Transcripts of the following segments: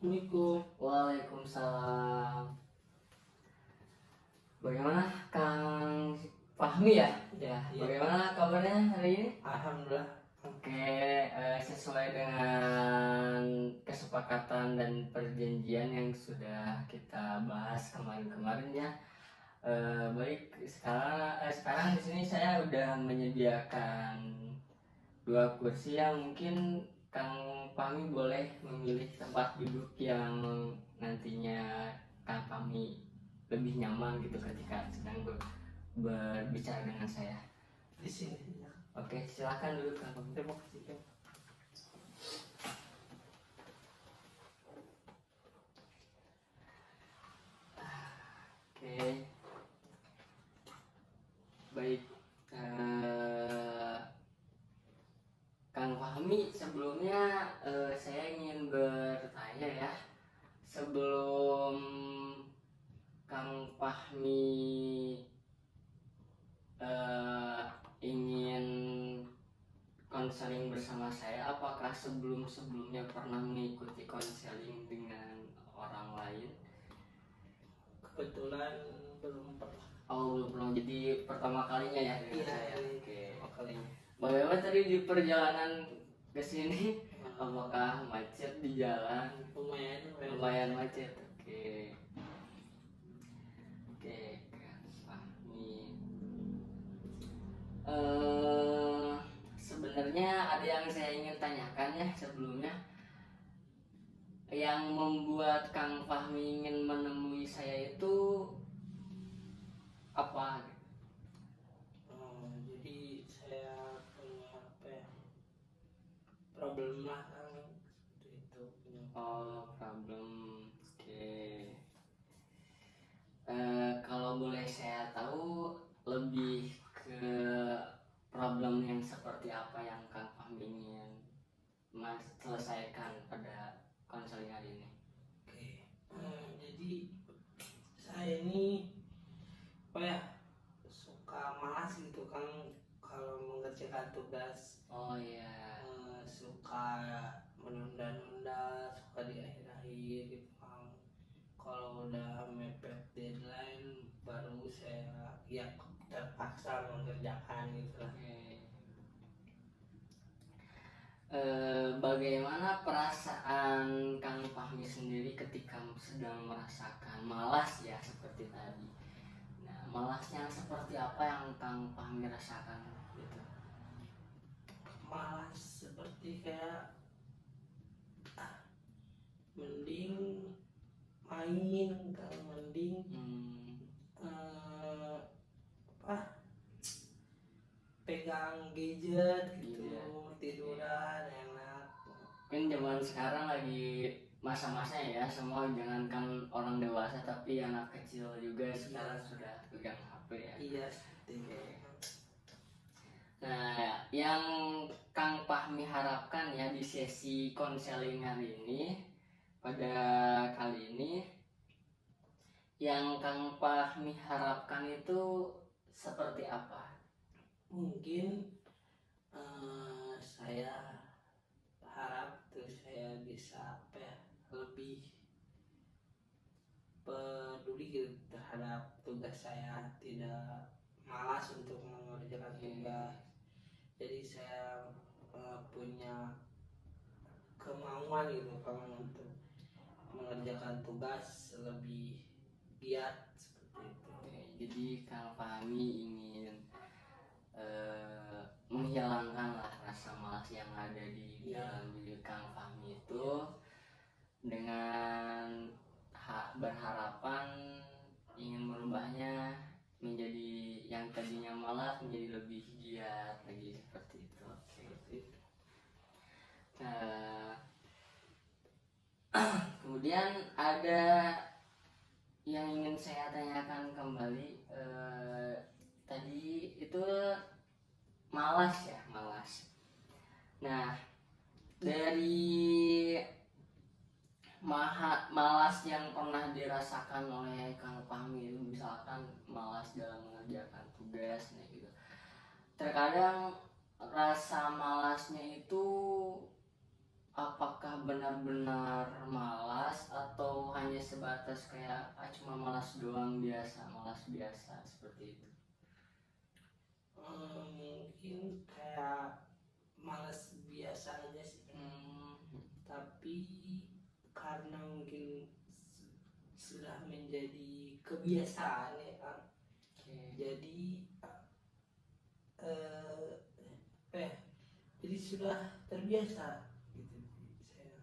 Assalamualaikum. Waalaikumsalam. Bagaimana Kang Fahmi ya? Ya. Bagaimana kabarnya hari ini? Alhamdulillah. Oke, sesuai dengan kesepakatan dan perjanjian yang sudah kita bahas kemarin-kemarin ya. Baik, sekarang di sini saya udah menyediakan 2 kursi yang mungkin Kang Fahmi boleh memilih tempat duduk yang nantinya Kang Fahmi lebih nyaman gitu ketika sedang berbicara dengan saya. Di sini. Oke, silakan dulu Kang Fahmi. Terima kasih. Oke, baik. Kang Fahmi, sebelumnya saya ingin bertanya ya, sebelum Kang Fahmi ingin konseling bersama saya, apakah sebelumnya pernah mengikuti konseling dengan orang lain? Kebetulan belum pernah. Oh, belum, jadi pertama kalinya ya dengan saya. Oke. Pertama kalinya. Bagaimana tadi di perjalanan ke sini? Apakah macet di jalan? Lumayan macet. Oke. Oke, Kang Fahmi. Sebenarnya ada yang saya ingin tanyakan ya sebelumnya. Yang membuat Kang Fahmi ingin menemui saya itu apa? Jadi saya punya problem lah kan, itu punya. Oh, problem. Oke. Kalau boleh saya tahu lebih ke problem yang seperti apa yang Kang Fahmi ingin selesaikan pada konseling hari ini? Oke. Jadi saya ini suka malas gitu kan kalau mengerjakan tugas. Oh iya. Suka menunda-nunda, suka di akhir-akhir gitu kan. Kalau udah mepet deadline baru saya terpaksa mengerjakan gitu lah. Bagaimana perasaan Kang Fahmi sendiri ketika sedang merasakan malas ya seperti tadi? Nah, malasnya seperti apa yang Kang Fahmi rasakan gitu? Malas seperti kayak mending main, kalau mending pegang gadget gitu, tiduran enak. Mungkin zaman sekarang lagi masa-masa ya, semua jangankan orang dewasa tapi anak kecil juga sekarang sudah pegang HP ya. Iya. Nah, yang Kang Fahmi harapkan ya di sesi konseling hari ini, pada kali ini, yang Kang Fahmi harapkan itu seperti apa? Mungkin saya harap tuh saya bisa lebih peduli gitu terhadap tugas saya, tidak malas untuk mengerjakan tugas. Jadi saya punya kemauan gitu kalau untuk mengerjakan tugas lebih giat seperti itu. Jadi Kang Fahmi ingin menghilangkan lah rasa malas yang ada di dalam diri Kang Fahmi itu dengan berharapan ingin merubahnya menjadi yang tadinya malas menjadi lebih giat lagi seperti itu. Kemudian ada yang ingin saya tanyakan kembali, tadi itu malas ya, malas. Nah, dari malas yang pernah dirasakan oleh Kang Fahmi itu, misalkan malas dalam mengerjakan tugas gitu. Terkadang rasa malasnya itu apakah benar-benar malas atau hanya sebatas kayak cuma malas doang, malas biasa seperti itu? Mungkin kayak malas biasa aja sih, tapi karena mungkin sudah menjadi kebiasaan ya kan. Jadi jadi sudah terbiasa gitu saya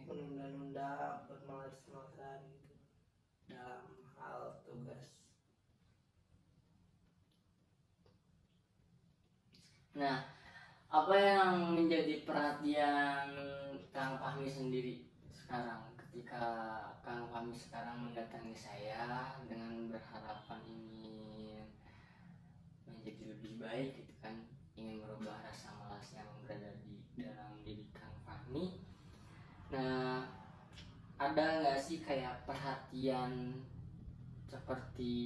menunda-nunda, bermalas-malasan gitu dalam hal tugas. Nah, apa yang menjadi perhatian Kang Fahmi sendiri sekarang ketika Kang Fahmi sekarang mendatangi saya dengan berharapan ingin menjadi lebih baik gitu kan, ingin merubah rasa malas yang berada di dalam diri Kang Fahmi. Nah, ada nggak sih kayak perhatian seperti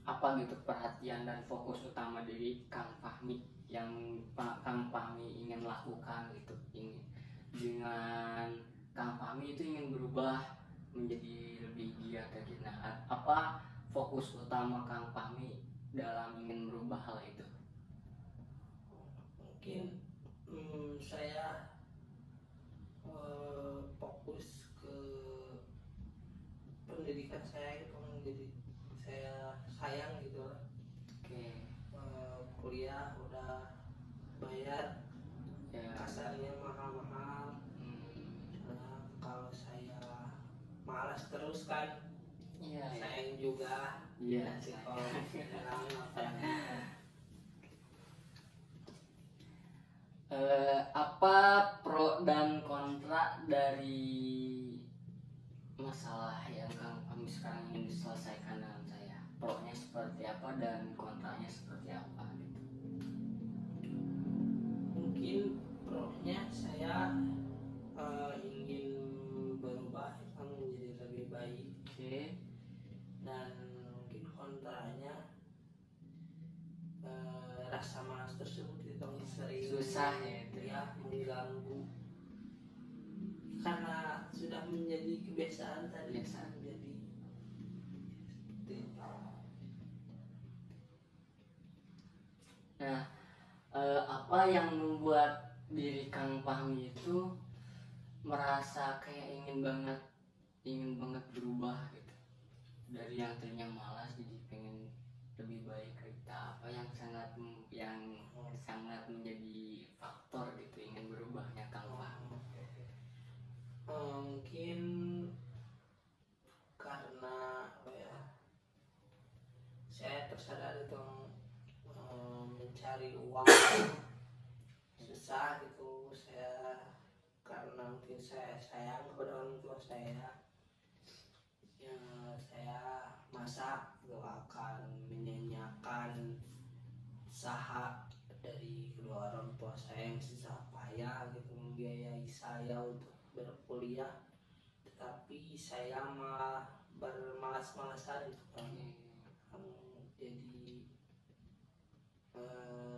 apa gitu, perhatian dan fokus utama dari Kang Fahmi yang Kang Fahmi ingin lakukan gitu, ingin dengan Kang Fahmi itu ingin berubah menjadi lebih giat kayak gitu. Nah, apa fokus utama Kang Fahmi dalam ingin merubah hal itu? Mungkin saya fokus ke pendidikan saya gitu, jadi saya sayang gitu lah. Kuliah udah bayar Ya, kasarnya mahal-mahal. Nah, kalau saya malas terus kan, sayang juga. Iya, Kalau bilang apa pro dan kontra dari masalah yang Kang Fahmi sekarang ingin diselesaikan dengan saya? Pro-nya seperti apa dan kontranya seperti apa gitu? mungkin pro-nya saya ingin berubah menjadi lebih baik. Dan mungkin kontranya rasa malas tersebut itu sering Susah ya itu ya, mengganggu karena sudah menjadi kebiasaan tadi. Jadi Nah, apa yang membuat diri Kang Fahmi itu merasa kayak ingin banget berubah gitu, dari yang tadinya malas jadi pengen lebih baik kita? Apa yang sangat menjadi faktor gitu ingin berubahnya Kang Fahmi? mungkin karena apa ya, saya tersadar itu mencari uang susah gitu. Saya karena mungkin saya sayang kepada orang tua saya, ya saya masa gak akan menyanyiakan usaha dari kedua orang tua saya yang susah payah gitu membiayai saya untuk berkuliah, tetapi saya malah bermalas-malasan itu kan. Jadi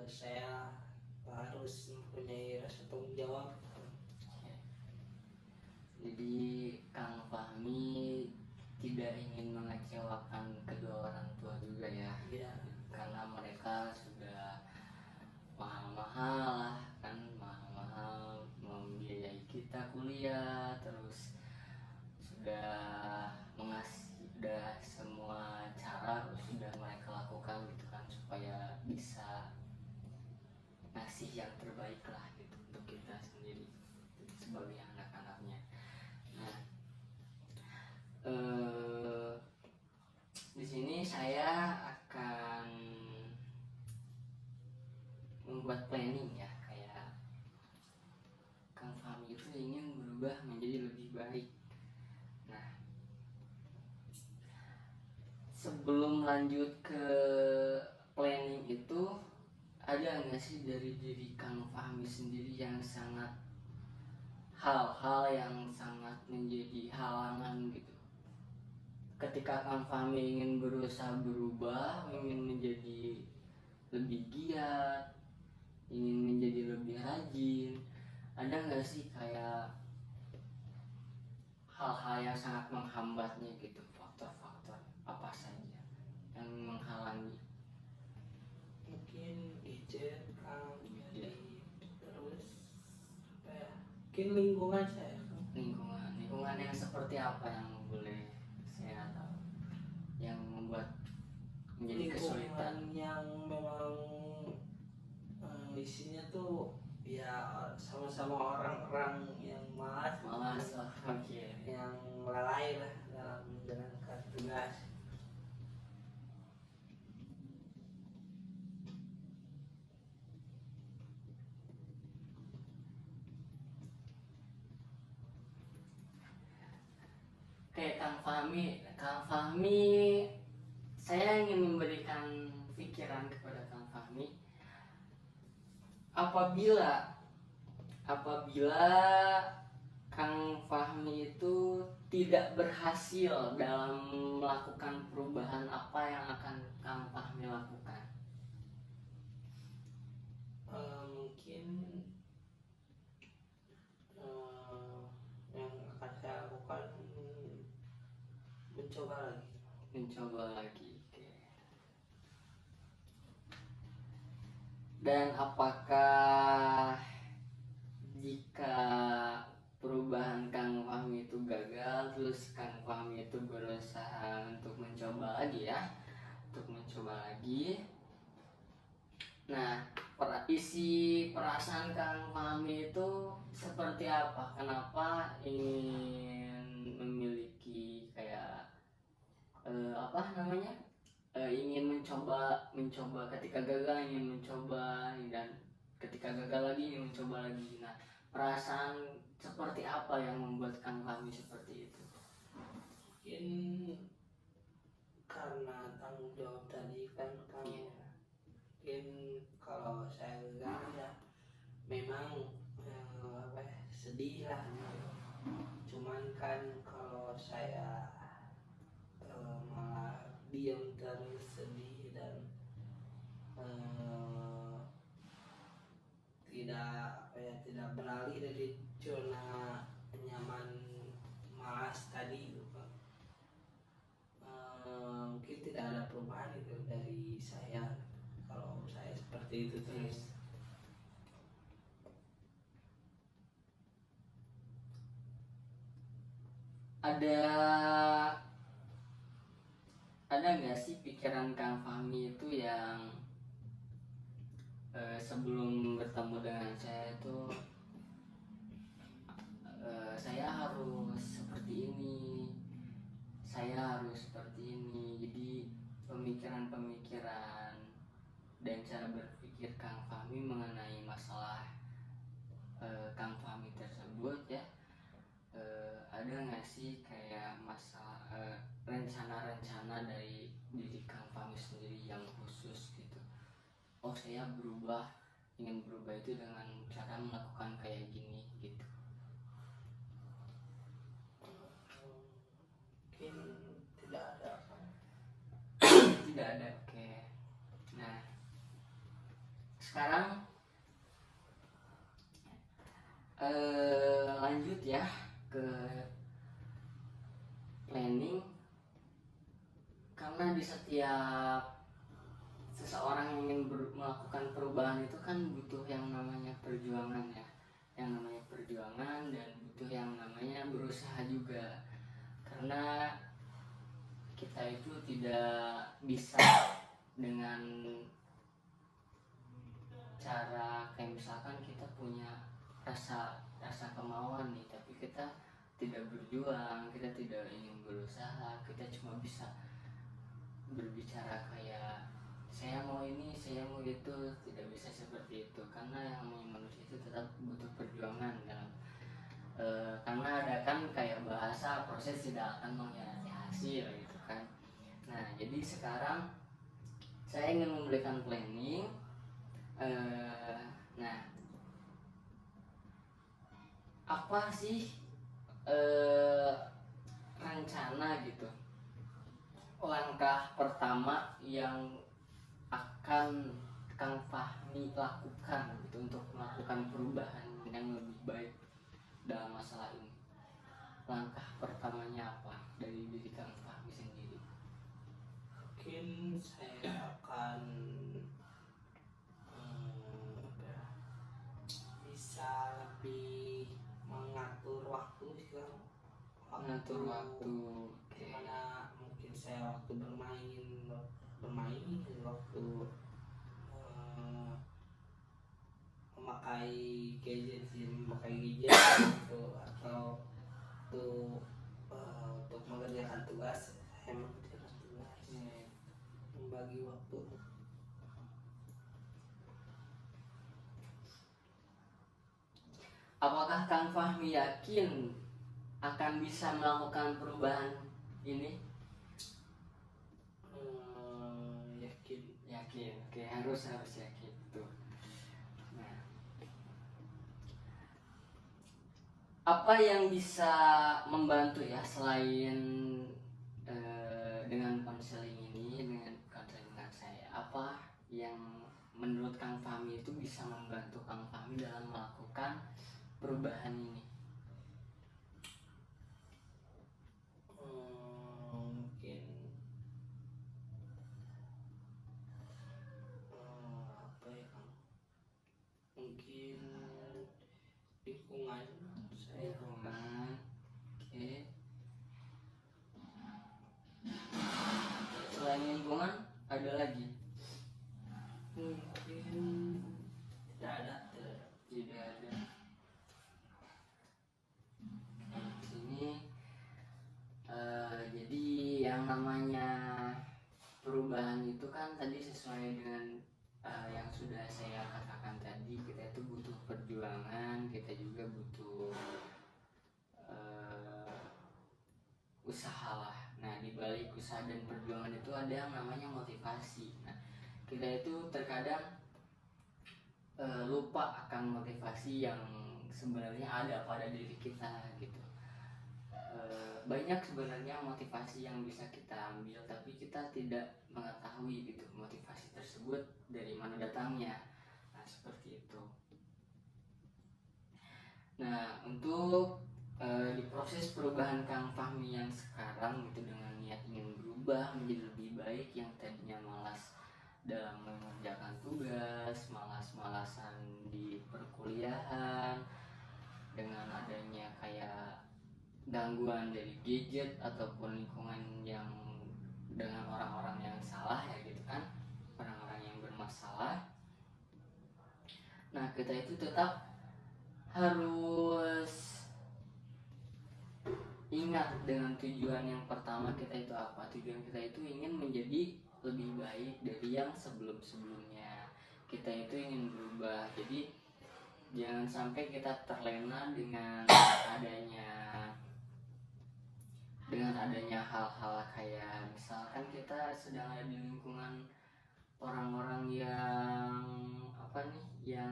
saya harus mempunyai rasa tanggung jawab. Jadi Kang Fahmi tidak ingin mengecewakan kedua orang tua juga ya, karena mereka sudah mahal-mahal membiayai kita kuliah, terus sudah semua cara sudah mereka lakukan gitu kan, supaya bisa ngasih yang terbaik lah gitu untuk kita sendiri sebagai anak-anaknya. Nah, di sini saya akan membuat planning ya, kayak Kang Fahmi itu ingin berubah menjadi lebih baik. Nah, sebelum lanjut ke planning itu, ada nggak sih dari diri Kang Fahmi sendiri yang hal-hal yang sangat menjadi halangan gitu ketika Kang Fahmi ingin berusaha berubah, ingin menjadi lebih giat, ingin menjadi lebih rajin? ada nggak sih kayak hal-hal yang sangat menghambatnya gitu, faktor-faktor apa saja yang menghalangi? Mungkin gadget kan, jadi terus apa ya, mungkin lingkungan saya kan. Lingkungan yang seperti apa yang boleh saya tahu yang membuat menjadi kesulitan? Lingkungan yang memang isinya tuh ya sama-sama orang-orang yang malas gitu. Malas, oke. Yang lalai lah dalam menjalankan tugas. Oke, Kang Fahmi, saya ingin memberikan pikiran kepada Kang Fahmi. Apabila Kang Fahmi itu tidak berhasil dalam melakukan perubahan, apa yang akan Kang Fahmi lakukan? Mungkin yang akan saya lakukan mencoba lagi. Oke. Dan apakah jika perubahan Kang Fahmi itu gagal, terus Kang Fahmi itu berusaha untuk mencoba lagi nah, isi perasaan Kang Fahmi itu seperti apa? Kenapa ingin memiliki kayak ingin mencoba ketika gagal, ingin mencoba, dan ketika gagal lagi ingin mencoba lagi. Nah, perasaan seperti apa yang membuat Kang Fahmi seperti itu? Mungkin karena tanggung jawab tadi kan Kang. Mungkin kalau saya gagal ya memang sedih lah. Cuman kan kalau saya malah diam terus sedih dan tidak beralih dari zona nyaman malas tadi gitu kan. Mungkin tidak ada perubahan itu dari saya kalau saya seperti itu terus. Ada nggak sih pikiran Kang Fahmi itu yang sebelum bertemu dengan saya itu saya harus seperti ini, jadi pemikiran dan cara berpikir Kang Fahmi mengenai masalah Kang Fahmi tersebut ya, ada nggak sih kayak masalah rencana-rencana dari diri Kang Fahmi sendiri yang khusus gitu? Oh, saya ingin berubah itu dengan cara melakukan kayak gini gitu. Mungkin tidak ada. Tidak ada. Oke. Nah, sekarang lanjut ya ke planning, karena di setiap seseorang yang ingin melakukan perubahan itu kan butuh yang namanya perjuangan ya, dan butuh yang namanya berusaha juga, karena kita itu tidak bisa dengan cara kayak misalkan kita punya rasa kemauan nih, tapi kita tidak berjuang, kita tidak ingin berusaha, kita cuma bisa berbicara kayak saya mau ini, saya mau itu, tidak bisa seperti itu, karena yang namanya manusia itu tetap butuh perjuangan dalam karena ada kan kayak bahasa proses tidak akan mengkhianati hasil gitu kan. Nah, jadi sekarang saya ingin memberikan planning. Nah, apa sih rencana gitu, langkah pertama yang akan Kang Fahmi lakukan gitu untuk melakukan perubahan yang lebih baik dalam masalah ini? Langkah pertamanya apa dari diri Kang Fahmi sendiri? Mungkin saya akan apa ya, bisa lebih mengatur waktu sih Kang. Mengatur waktu. Oke. Dimana mungkin saya waktu bermain waktu eh, memakai gadget gitu, atau untuk mengerjakan tugas, saya mengerjakan tugas, membagi waktu. Apakah Kang Fahmi yakin akan bisa melakukan perubahan ini? Yakin. Yakin. Oke, harus yakin tuh. Nah, apa yang bisa membantu ya selain dengan konseling ini, dengan konseling saya, apa yang menurut Kang Fahmi itu bisa membantu Kang Fahmi dalam melakukan perubahan ini? Mungkin apa ya Kang? Mungkin lingkungan saya. Lingkungan. Oke. Selain lingkungan ada lagi? Mungkin tidak ada. Tidak ada. Sini jadi yang namanya perubahan itu kan tadi sesuai dengan yang sudah saya katakan tadi, kita itu butuh perjuangan, kita juga butuh usaha lah. Nah, di balik usaha dan perjuangan itu ada yang namanya motivasi. Nah, kita itu terkadang lupa akan motivasi yang sebenarnya ada pada diri kita gitu. Banyak sebenarnya motivasi yang bisa kita ambil, tapi kita tidak mengetahui gitu motivasi tersebut dari mana datangnya. Nah, seperti itu. Nah, untuk di proses perubahan Kang Fahmi yang sekarang gitu, dengan niat ingin berubah menjadi lebih baik, yang tadinya malas dalam mengerjakan tugas, malas-malasan di perkuliahan, dengan adanya kayak gangguan dari gadget ataupun lingkungan yang dengan orang-orang yang salah ya gitu kan, orang-orang yang bermasalah. Nah, kita itu tetap harus ingat dengan tujuan yang pertama kita itu apa. Tujuan kita itu ingin menjadi lebih baik dari yang sebelum-sebelumnya. Kita itu ingin berubah. Jadi jangan sampai kita terlena dengan adanya hal-hal kayak misalkan kita sedang ada di lingkungan orang-orang yang apa nih, yang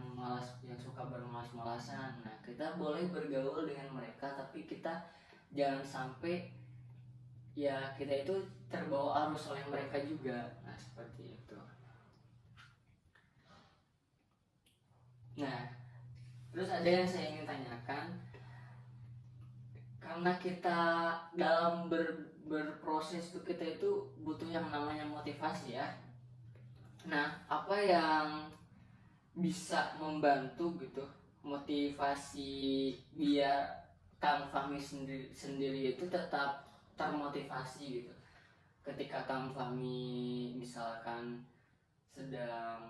suka bermalas-malasan. Nah, kita boleh bergaul dengan mereka, tapi kita jangan sampai ya kita itu terbawa arus oleh mereka juga. Nah, seperti itu. Nah, terus ada yang saya ingin tanyakan, karena kita dalam berproses itu kita itu butuh yang namanya motivasi ya. Nah, apa yang bisa membantu gitu motivasi biar Kang Fahmi sendiri itu tetap termotivasi gitu ketika Kang Fahmi misalkan sedang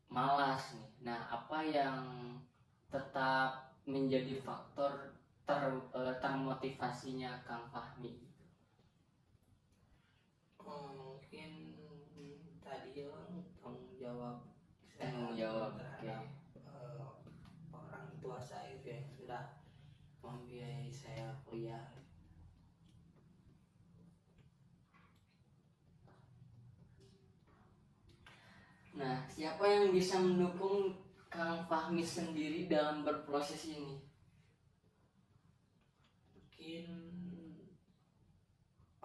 malas nih. Nah, apa yang tetap menjadi faktor termotivasinya Kang Fahmi? Mungkin tadi tanggung jawab Oke. orang tua saya yang sudah membiayai saya kuliah. Nah, siapa yang bisa mendukung Kang Fahmi sendiri dalam berproses ini? Mungkin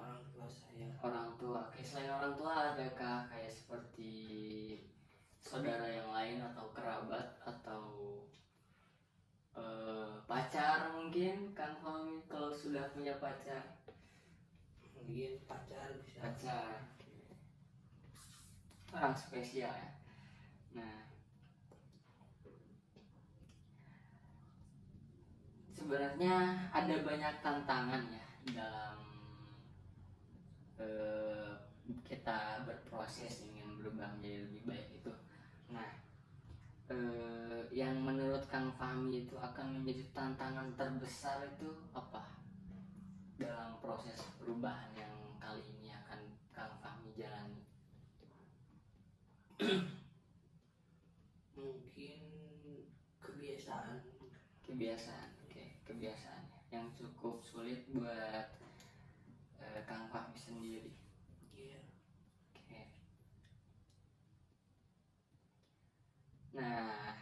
orang tua saya. Orang tua. Oke, selain orang tua adakah kayak seperti saudara yang lain atau kerabat atau mungkin Kang Fahmi kalau sudah punya pacar? Mungkin pacar bisa. Pacar orang spesial ya. Nah, sebenarnya ada banyak tantangan ya dalam kita berproses ingin berubah menjadi lebih baik itu. Nah, yang menurut Kang Fahmi itu akan menjadi tantangan terbesar itu apa dalam proses perubahan yang kali ini akan Kang Fahmi jalani? Mungkin kebiasaan. Oke, kebiasaan yang cukup sulit buat Kang Fahmi sendiri. Iya. Oke. Nah,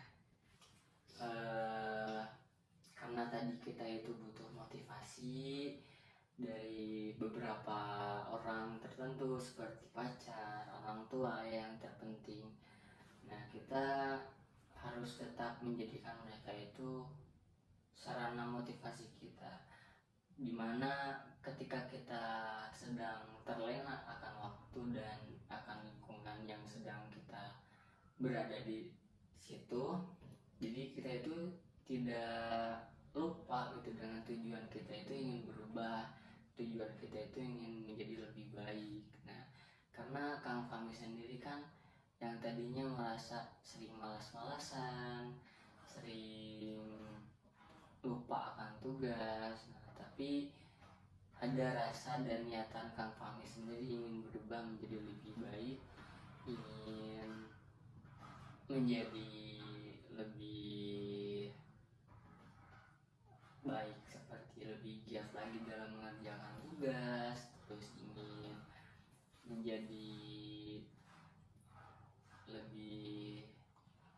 karena tadi kita itu butuh motivasi dari beberapa orang tertentu seperti pacar, orang tua yang terpenting. Nah, kita harus tetap menjadikan mereka itu sarana motivasi kita, dimana ketika kita sedang terlena akan waktu dan akan lingkungan yang sedang kita berada di situ, jadi kita itu tidak lupa gitu dengan tujuan kita itu ingin berubah, tujuan kita itu ingin menjadi lebih baik. Nah, karena Kang Fahmi sendiri kan yang tadinya merasa sering malas-malasan, sering lupa akan tugas, nah, tapi ada rasa dan niatan Kang Fahmi sendiri ingin berubah menjadi lebih baik, ingin menjadi lebih baik, seperti lebih giat lagi dalam mengerjakan tugas, terus ingin menjadi lebih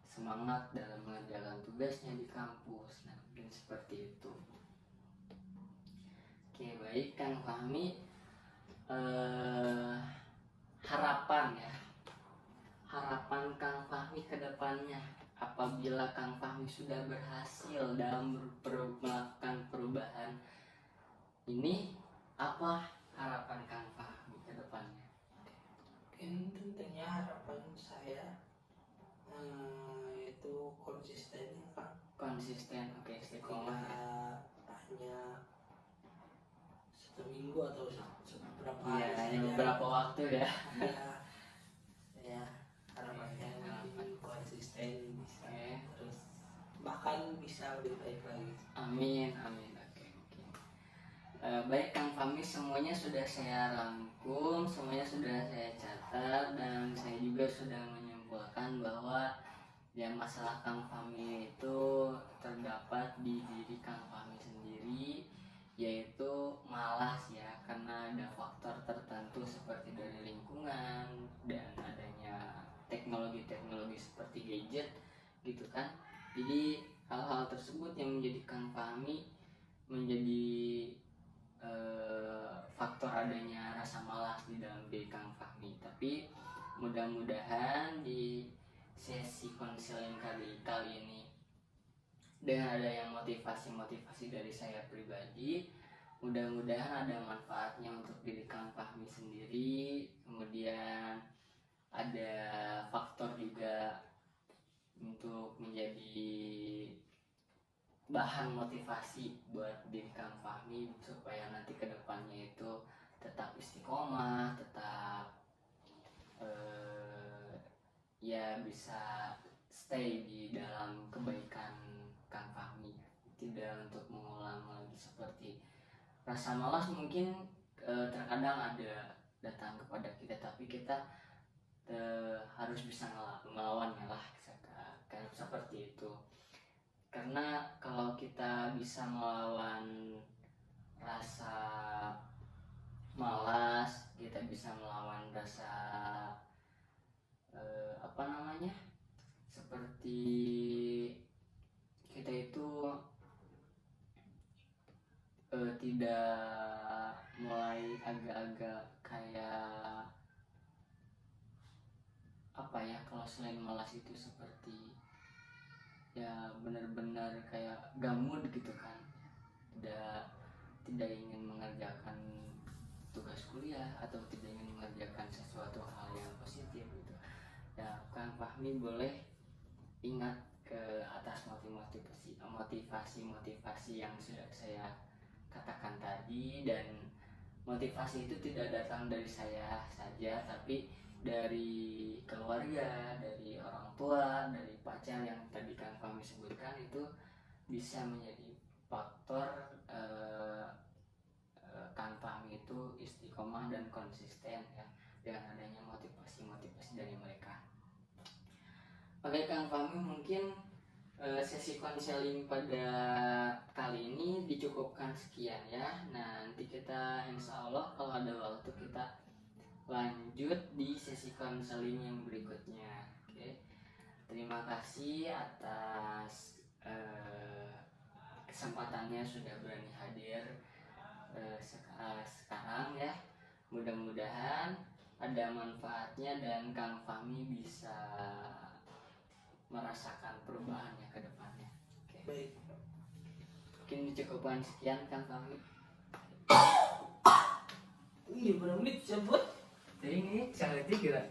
semangat dalam mengerjakan tugasnya di kampus. Nah, mungkin seperti itu. Oke, baik Kang Fahmi, harapan Kang Fahmi ke depannya apabila Kang Fahmi sudah berhasil dalam melakukan perubahan ini, apa harapan Kang Fahmi ke depannya? Mungkin tentunya harapan saya itu konsisten ya Kak. Konsisten, oke, Tidak istiqomah ya. hanya seminggu atau beberapa Iya, hari hanya saja. beberapa waktu ya. Iya. Ya, harapannya mungkin konsisten bisa Oke. terus bahkan bisa lebih baik lagi. Amin, amin. Oke, oke. Baik Kang Fahmi, semuanya sudah saya rangkum, semuanya sudah saya catat, dan saya juga sudah menyimpulkan bahwa ya masalah Kang Fahmi itu terdapat di diri Kang Fahmi sendiri, yaitu malas ya, karena ada faktor tertentu seperti dari lingkungan dan adanya teknologi-teknologi seperti gadget gitu kan. Jadi hal-hal tersebut yang menjadikan Fahmi menjadi faktor adanya rasa malas di dalam diri Kang Fahmi. Tapi mudah-mudahan di sesi konseling kali ini dengan adanya motivasi-motivasi dari saya pribadi, mudah-mudahan ada manfaatnya untuk diri Kang Fahmi sendiri. Kemudian ada faktor juga untuk menjadi bahan motivasi buat diri Kang Fahmi supaya nanti kedepannya itu tetap istiqomah, tetap ya bisa stay di dalam kebaikan Kang Fahmi, tidak untuk mengulang lagi seperti rasa malas. Mungkin terkadang ada datang kepada kita, tapi kita harus bisa melawannya lah, kayak seperti itu. Karena kalau kita bisa melawan rasa malas, kita bisa melawan rasa seperti kita itu tidak mulai agak-agak kayak apa ya, kalau selain malas itu seperti ya benar-benar kayak gamut gitu kan. tidak ingin mengerjakan tugas kuliah atau tidak ingin mengerjakan sesuatu hal yang positif gitu, ya Kang Fahmi boleh ingat ke atas motivasi yang sudah saya katakan tadi. Dan motivasi itu tidak datang dari saya saja, tapi dari keluarga, dari orang tua, dari pacar yang tadi Kang Fahmi sebutkan, itu bisa menjadi faktor Kang Fahmi itu istiqomah dan konsisten ya, dengan adanya motivasi dari mereka. Oke Kang Fahmi, mungkin sesi konseling pada kali ini dicukupkan sekian ya. Nah, nanti kita insya Allah kalau ada waktu kita lanjut di sesi konseling yang berikutnya. Oke, terima kasih atas kesempatannya sudah berani hadir sekarang ya. Mudah-mudahan ada manfaatnya dan Kang Fahmi bisa merasakan perubahannya ke depannya. Oke. Baik. Mungkin dicukupkan sekian Kang Fahmi. Iya, berapa menit sebut? Jadi ini sangat tinggi lah.